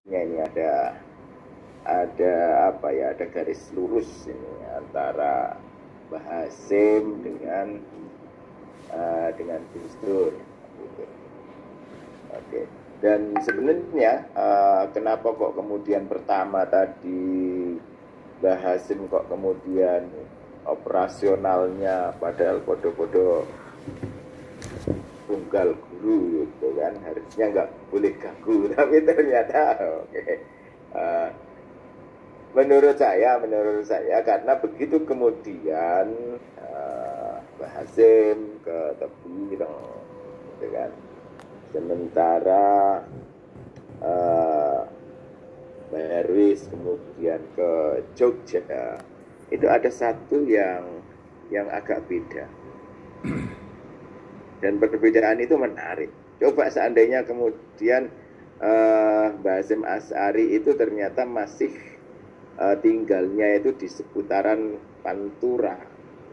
ini ada apa ya, ada garis lurus ini antara Mbah Hasyim dengan Gus Dur gitu. Oke. Dan sebenarnya kenapa kok kemudian pertama tadi Mbah Hasyim kok kemudian operasionalnya padahal podo-podo tunggal guru gitu kan, harusnya nggak boleh ganggu, tapi ternyata menurut saya karena begitu kemudian Mbah Hasyim ke Tebireng gitu kan, sementara Mbah Darwis kemudian ke Jogja, itu ada satu yang agak beda. Dan perbedaan itu menarik. Coba seandainya kemudian Mbah Hasyim Asy'ari itu ternyata masih tinggalnya itu di seputaran Pantura,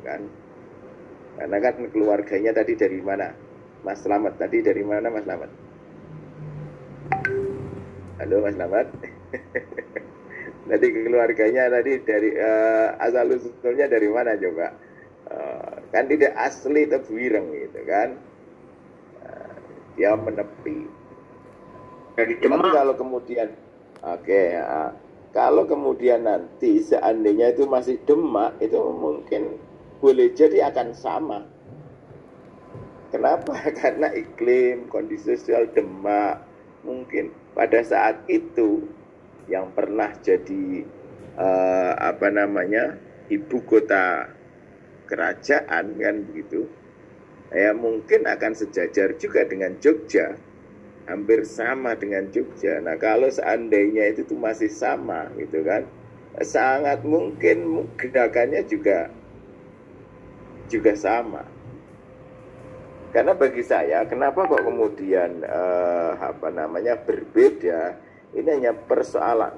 kan? Karena kan keluarganya tadi dari mana? Mas Slamet tadi dari mana, Mas Slamet? Halo Mas Slamet. Tadi keluarganya tadi dari asal usulnya dari mana coba? Kan tidak asli Tebireng gitu kan, dia menepi dari Demak. Tapi kalau kemudian kalau kemudian nanti seandainya itu masih Demak, itu mungkin boleh jadi akan sama. Kenapa? Karena iklim, kondisi sosial Demak mungkin pada saat itu yang pernah jadi ibu kota kerajaan kan begitu, ya mungkin akan sejajar juga dengan Jogja, hampir sama dengan Jogja. Nah kalau seandainya itu tuh masih sama gitu kan, sangat mungkin gerakannya juga sama. Karena bagi saya, kenapa kok kemudian berbeda, ini hanya persoalan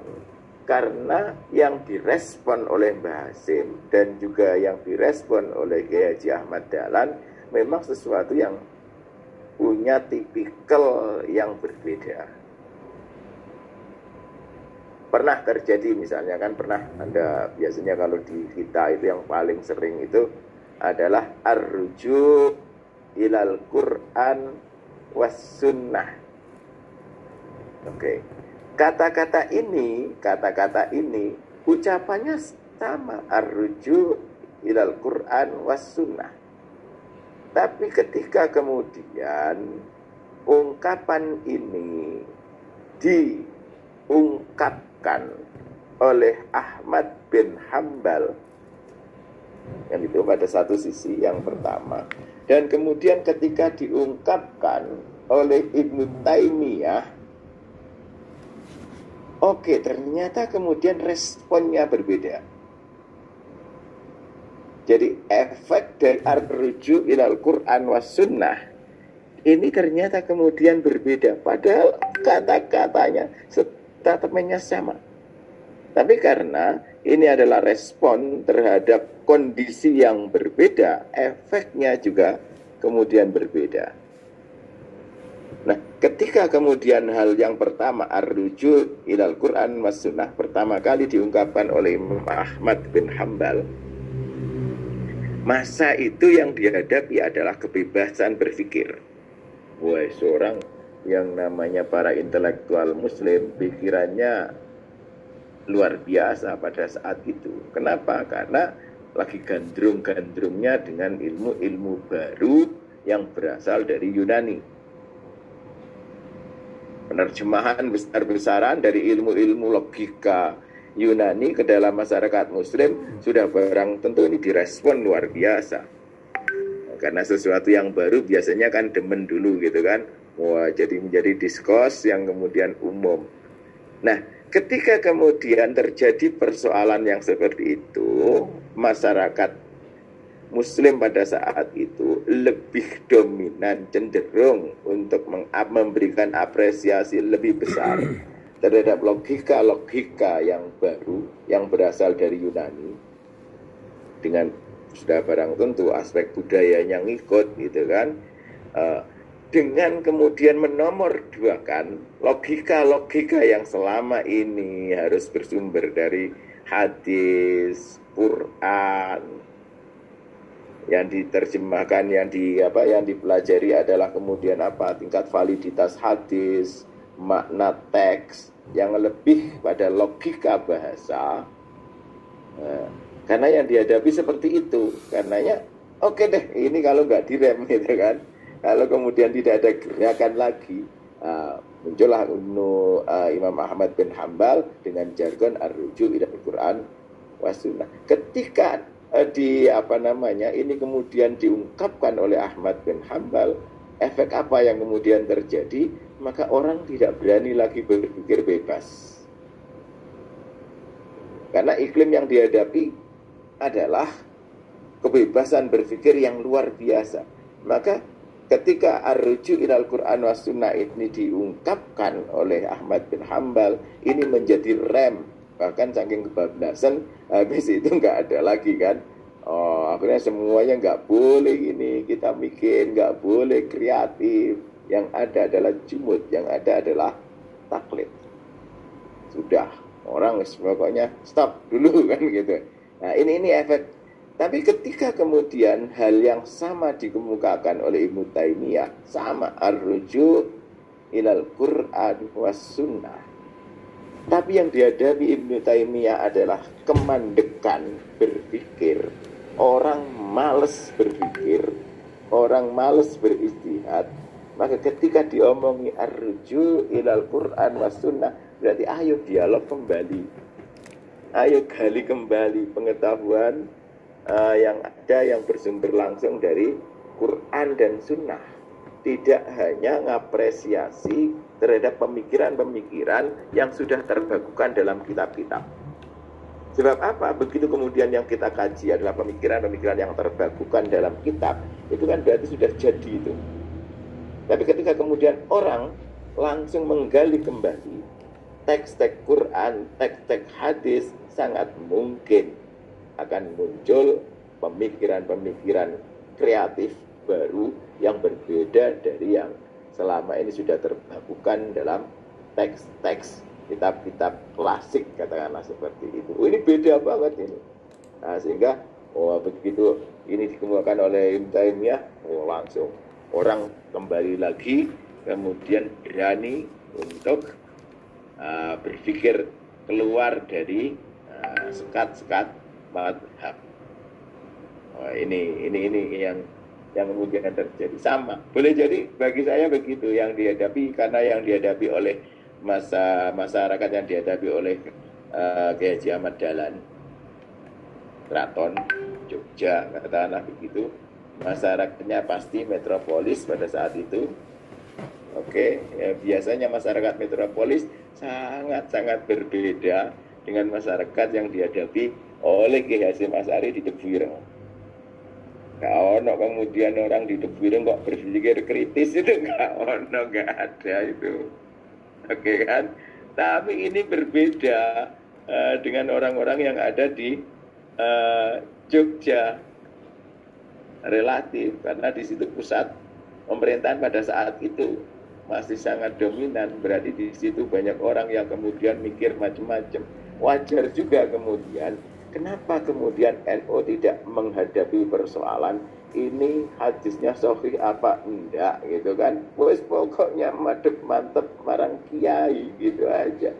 karena yang direspon oleh Mbah Hasyim dan juga yang direspon oleh Kiai Haji Ahmad Dahlan memang sesuatu yang punya tipikal yang berbeda. Pernah terjadi misalnya kan, pernah ada, biasanya kalau di kita itu yang paling sering itu adalah ar-ruju' ilal Qur'an was sunnah. Oke. Kata-kata ini ucapannya sama, ar-ruju' ilal Qur'an was sunnah. Tapi ketika kemudian ungkapan ini diungkapkan oleh Ahmad bin Hambal, yang itu pada satu sisi yang pertama, dan kemudian ketika diungkapkan oleh Ibnu Taimiyah, oke, ternyata kemudian responnya berbeda. Jadi efek dari ar-ruju' ilal Qur'an was sunnah ini ternyata kemudian berbeda. Padahal kata-katanya, statementnya sama. Tapi karena ini adalah respon terhadap kondisi yang berbeda, efeknya juga kemudian berbeda. Nah, ketika kemudian hal yang pertama ar-ruju' ilal Qur'an was sunnah pertama kali diungkapkan oleh Imam Ahmad bin Hambal, masa itu yang dihadapi adalah kebebasan berpikir. Wah, seorang yang namanya para intelektual muslim pikirannya luar biasa pada saat itu. Kenapa? Karena lagi gandrung-gandrungnya dengan ilmu-ilmu baru yang berasal dari Yunani. Penerjemahan besar-besaran dari ilmu-ilmu logika Yunani ke dalam masyarakat muslim sudah barang tentu ini direspon luar biasa. Karena sesuatu yang baru biasanya kan demen dulu gitu kan. Wah, jadi menjadi diskurs yang kemudian umum. Nah, ketika kemudian terjadi persoalan yang seperti itu, masyarakat Muslim pada saat itu lebih dominan, cenderung untuk memberikan apresiasi lebih besar terhadap logika-logika yang baru yang berasal dari Yunani, dengan sudah barang tentu aspek budayanya ngikut gitu kan. dengan kemudian menomorduakan logika-logika yang selama ini harus bersumber dari hadis, Quran, yang diterjemahkan, yang dipelajari adalah kemudian tingkat validitas hadis, makna teks yang lebih pada logika bahasa. Nah, karena yang dihadapi seperti itu, karenanya oke deh, ini kalau nggak direm gitu kan, kalau kemudian tidak ada gerakan lagi, muncullah Imam Ahmad bin Hambal dengan jargon ar-ruju' ila Al-Quran was sunnah. Ketika ini kemudian diungkapkan oleh Ahmad bin Hambal, efek apa yang kemudian terjadi? Maka orang tidak berani lagi berpikir bebas, karena iklim yang dihadapi adalah kebebasan berpikir yang luar biasa. Maka ketika ar-ruju' ilal Quran was sunnah ini diungkapkan oleh Ahmad bin Hambal, ini menjadi rem. Bahkan saking kebablasan, habis itu nggak ada lagi kan. Akhirnya semuanya nggak boleh ini, kita mikir nggak boleh kreatif. Yang ada adalah jumud, yang ada adalah taklid. Sudah, orang pokoknya stop dulu kan gitu. Nah ini efek. Tapi ketika kemudian hal yang sama dikemukakan oleh Ibnu Taimiyah, sama ar-ruju' ilal Quran was sunnah, tapi yang dihadapi Ibnu Taimiyah adalah kemandekan berpikir. Orang malas berpikir, orang malas beristihad. Maka ketika diomongi ar-ruju' ilal Quran was sunnah, berarti ayo dialog kembali, ayo gali kembali pengetahuan yang ada, yang bersumber langsung dari Quran dan sunnah. Tidak hanya ngapresiasi terhadap pemikiran-pemikiran yang sudah terbakukan dalam kitab-kitab. Sebab apa? Begitu kemudian yang kita kaji adalah pemikiran-pemikiran yang terbakukan dalam kitab, itu kan berarti sudah jadi itu. Tapi ketika kemudian orang langsung menggali kembali teks-teks Quran, teks-teks hadis, sangat mungkin akan muncul pemikiran-pemikiran kreatif baru yang berbeda dari yang selama ini sudah terbakukan dalam teks-teks kitab-kitab klasik, katakanlah seperti itu. Ini beda banget ini. Nah, sehingga begitu ini dikemukakan oleh Ibnu Taimiyah, langsung orang kembali lagi kemudian berani untuk berpikir keluar dari sekat-sekat madhab. Ini yang kemudian terjadi. Sama, boleh jadi bagi saya begitu yang dihadapi, karena yang dihadapi oleh masyarakat, yang dihadapi oleh Kiai Haji Ahmad Dahlan, Keraton Jogja, katakanlah begitu, masyarakatnya pasti metropolis pada saat itu. Oke, ya, biasanya masyarakat metropolis sangat-sangat berbeda dengan masyarakat yang dihadapi oleh Kiai Hasyim Asy'ari di Tebuireng. Nggak kemudian orang di Tebuireng kok berpikir kritis, itu nggak ada itu. Oke kan? Tapi ini berbeda dengan orang-orang yang ada di Jogja, relatif, karena di situ pusat pemerintahan pada saat itu masih sangat dominan. Berarti di situ banyak orang yang kemudian mikir macam-macam. Wajar juga kemudian kenapa kemudian NU tidak menghadapi persoalan ini hadisnya sahih apa enggak gitu kan. Wes pokoknya madep mantep marang kiai gitu aja.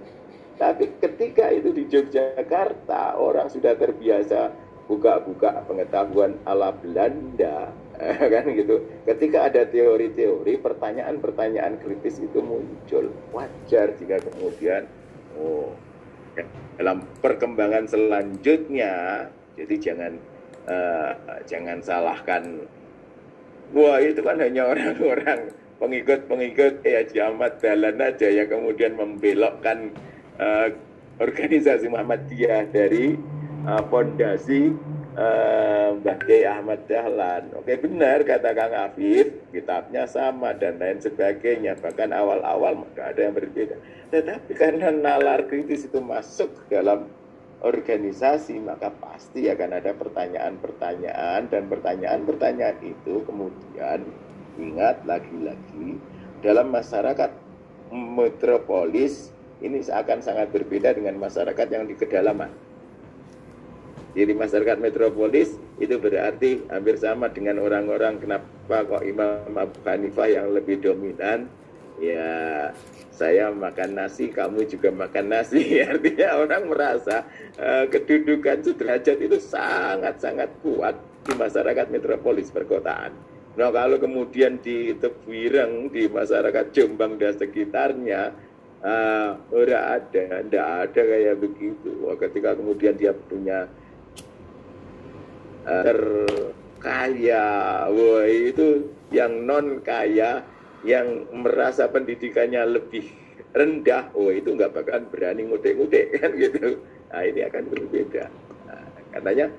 Tapi ketika itu di Yogyakarta, orang sudah terbiasa buka-buka pengetahuan ala Belanda, kan gitu. Ketika ada teori-teori, pertanyaan-pertanyaan kritis itu muncul. Wajar jika kemudian dalam perkembangan selanjutnya, jadi jangan salahkan. Wah, itu kan hanya orang-orang pengikut Haji Ahmad Dahlan aja yang kemudian membelokkan organisasi Muhammadiyah dari fondasi Mbah Kiai Ahmad Dahlan. Oke, benar kata Kang Afif, kitabnya sama dan lain sebagainya, bahkan awal-awal nggak ada yang berbeda. Tetapi karena nalar kritis itu masuk dalam organisasi, maka pasti akan ada pertanyaan-pertanyaan, dan pertanyaan-pertanyaan itu kemudian Ingat lagi-lagi dalam masyarakat metropolis ini akan sangat berbeda dengan masyarakat yang di kedalaman. Jadi masyarakat metropolis itu berarti hampir sama dengan orang-orang, kenapa kok Imam Abu Hanifah yang lebih dominan? Ya, saya makan nasi, kamu juga makan nasi. Artinya orang merasa kedudukan sederajat itu sangat-sangat kuat di masyarakat metropolis perkotaan. Nah, kalau kemudian di Tebuireng, di masyarakat Jombang dan sekitarnya, tidak ada kayak begitu. Ketika kemudian dia punya terkaya, wah itu yang non kaya, yang merasa pendidikannya lebih rendah, oh itu nggak bakalan berani ngudek-ngudek kan gitu. Nah ini akan berbeda. Nah, katanya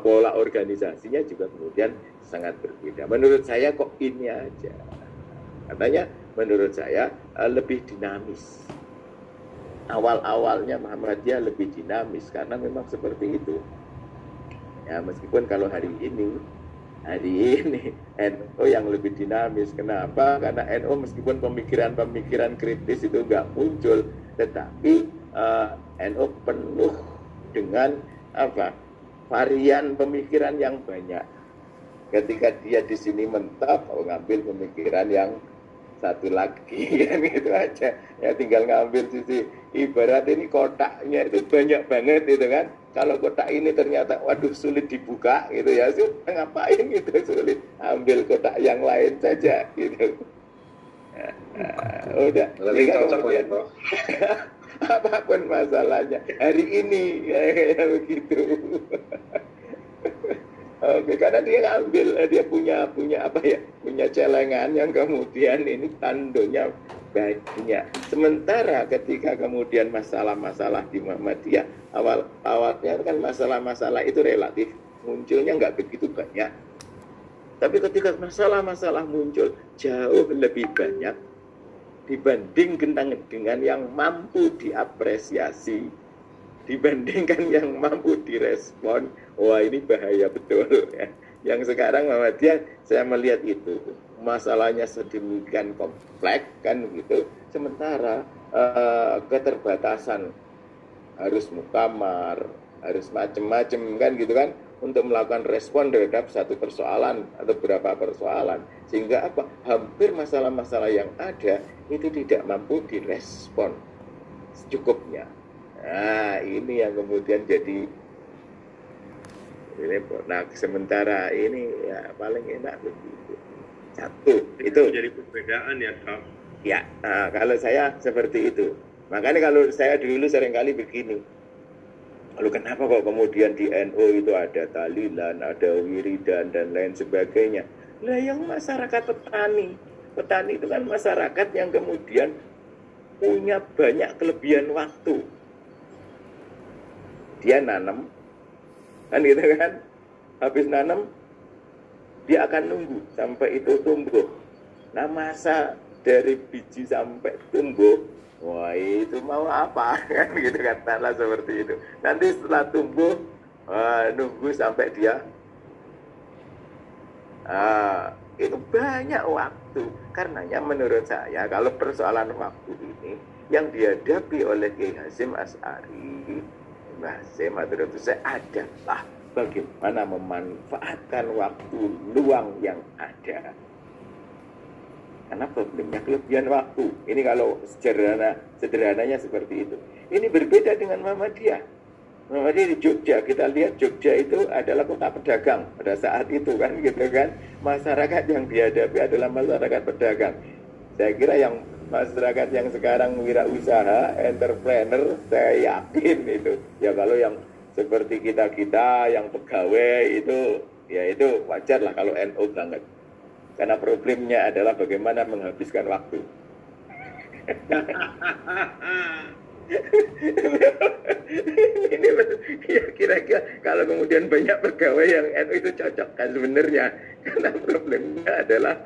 pola organisasinya juga kemudian sangat berbeda. Menurut saya kok ini aja. Katanya menurut saya lebih dinamis. Awal-awalnya Muhammadiyah lebih dinamis karena memang seperti itu. Ya meskipun kalau hari ini NU yang lebih dinamis. Kenapa? Karena NU meskipun pemikiran-pemikiran kritis itu nggak muncul, tetapi NU penuh dengan varian pemikiran yang banyak. Ketika dia di sini mentap, ngambil pemikiran yang satu lagi kan gitu aja. Ya tinggal ngambil sisi, ibarat ini kotaknya itu banyak banget gitu kan. Kalau kotak ini ternyata waduh sulit dibuka gitu ya, sudah ngapain gitu, sulit, ambil kotak yang lain saja gitu. Udah lebih cocok ya apapun masalahnya hari ini kayak begitu. Oke, karena dia ngambil, dia punya punya celengan yang kemudian ini tandonya banyak. Sementara ketika kemudian masalah-masalah di Muhammadiyah awalnya kan masalah-masalah itu relatif munculnya nggak begitu banyak. Tapi ketika masalah-masalah muncul jauh lebih banyak dibandingkan dengan yang mampu diapresiasi, dibandingkan yang mampu direspon. Wah ini bahaya betul ya. Yang sekarang Muhammadiyah saya melihat itu masalahnya sedemikian kompleks kan gitu. Sementara keterbatasan harus muktamar, harus macam-macam kan gitu kan untuk melakukan respon terhadap satu persoalan atau beberapa persoalan, sehingga hampir masalah-masalah yang ada itu tidak mampu direspon secukupnya. Nah ini yang kemudian jadi repot. Nah sementara ini ya paling enak begitu. Satu itu jadi perbedaan ya Kak. Ya, kalau saya seperti itu. Makanya kalau saya dulu seringkali begini. Lalu kenapa kok kemudian di NU itu ada tahlilan, ada wiridan dan lain sebagainya? Lah yang masyarakat petani. Petani itu kan masyarakat yang kemudian punya banyak kelebihan waktu. Dia nanam, kan gitu kan? Habis nanam, dia akan nunggu sampai itu tumbuh. Nah masa dari biji sampai tumbuh, wah itu mau apa kan gitu katakanlah seperti itu. Nanti setelah tumbuh nunggu sampai dia itu banyak waktu. Karenanya menurut saya kalau persoalan waktu ini yang dihadapi oleh Kiai Hasyim Asy'ari, Mbah Hasyim Adrotusai adalah bagaimana memanfaatkan waktu luang yang ada. Karena problemnya kelebihan waktu. Ini kalau sederhananya seperti itu. Ini berbeda dengan Muhammadiyah. Muhammadiyah di Jogja, kita lihat Jogja itu adalah kota pedagang pada saat itu kan gitu kan. Masyarakat yang dihadapi adalah masyarakat pedagang. Saya kira yang masyarakat yang sekarang wirausaha, entrepreneur, saya yakin itu. Ya kalau yang seperti kita-kita yang pegawai itu, ya itu wajar lah kalau NU banget. Karena problemnya adalah bagaimana menghabiskan waktu. Ini ya kira-kira kalau kemudian banyak pegawai yang NU itu cocok kan sebenarnya. Karena problemnya adalah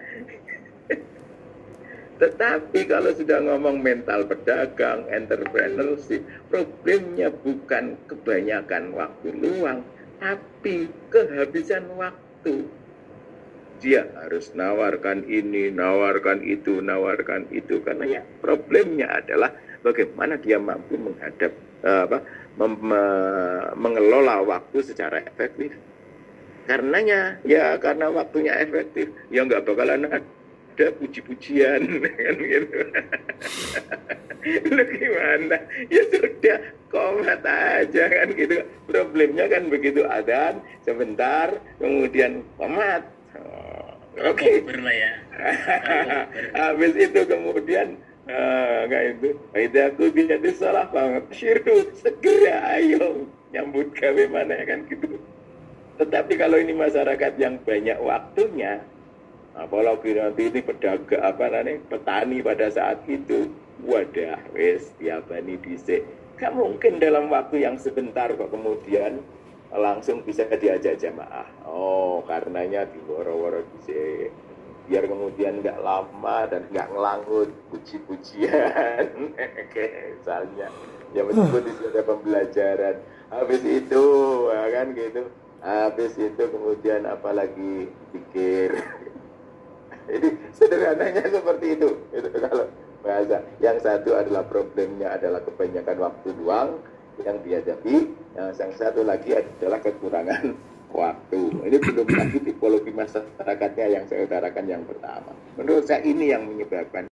tetapi kalau sudah ngomong mental pedagang, entrepreneurship, problemnya bukan kebanyakan waktu luang, tapi kehabisan waktu. dia harus nawarkan ini, nawarkan itu, karena ya problemnya adalah bagaimana dia mampu mengelola waktu secara efektif. Karenanya ya karena waktunya efektif, ya nggak bakalan ada puji-pujian kan gitu. Lu gimana? Ya sudah, komat aja kan gitu. Problemnya kan begitu adzan sebentar, kemudian komat. Oke. Ya. Habis itu kemudian kayak itu. Itu aku jadi salah banget. Syiru segera ayo nyambut gawe mana kan gitu. Tetapi kalau ini masyarakat yang banyak waktunya, apalagi nanti ini petani pada saat itu, wadah wes tiapani dhisik. Gak mungkin dalam waktu yang sebentar kok kemudian langsung bisa diajak jamaah. Oh, karenanya diworo-woro dhisik. Biar kemudian nggak lama dan nggak ngelangut puji-pujian. Misalnya, ya meskipun di sini ada pembelajaran. Habis itu, ya kan gitu. Habis itu kemudian apalagi pikir. Jadi sederhananya seperti itu kalau bahasa. Yang satu adalah problemnya adalah kebanyakan waktu luang yang dihadapi. Yang satu lagi adalah kekurangan waktu. Ini belum lagi tipologi masyarakatnya yang saya utarakan yang pertama. Menurut saya ini yang menyebabkan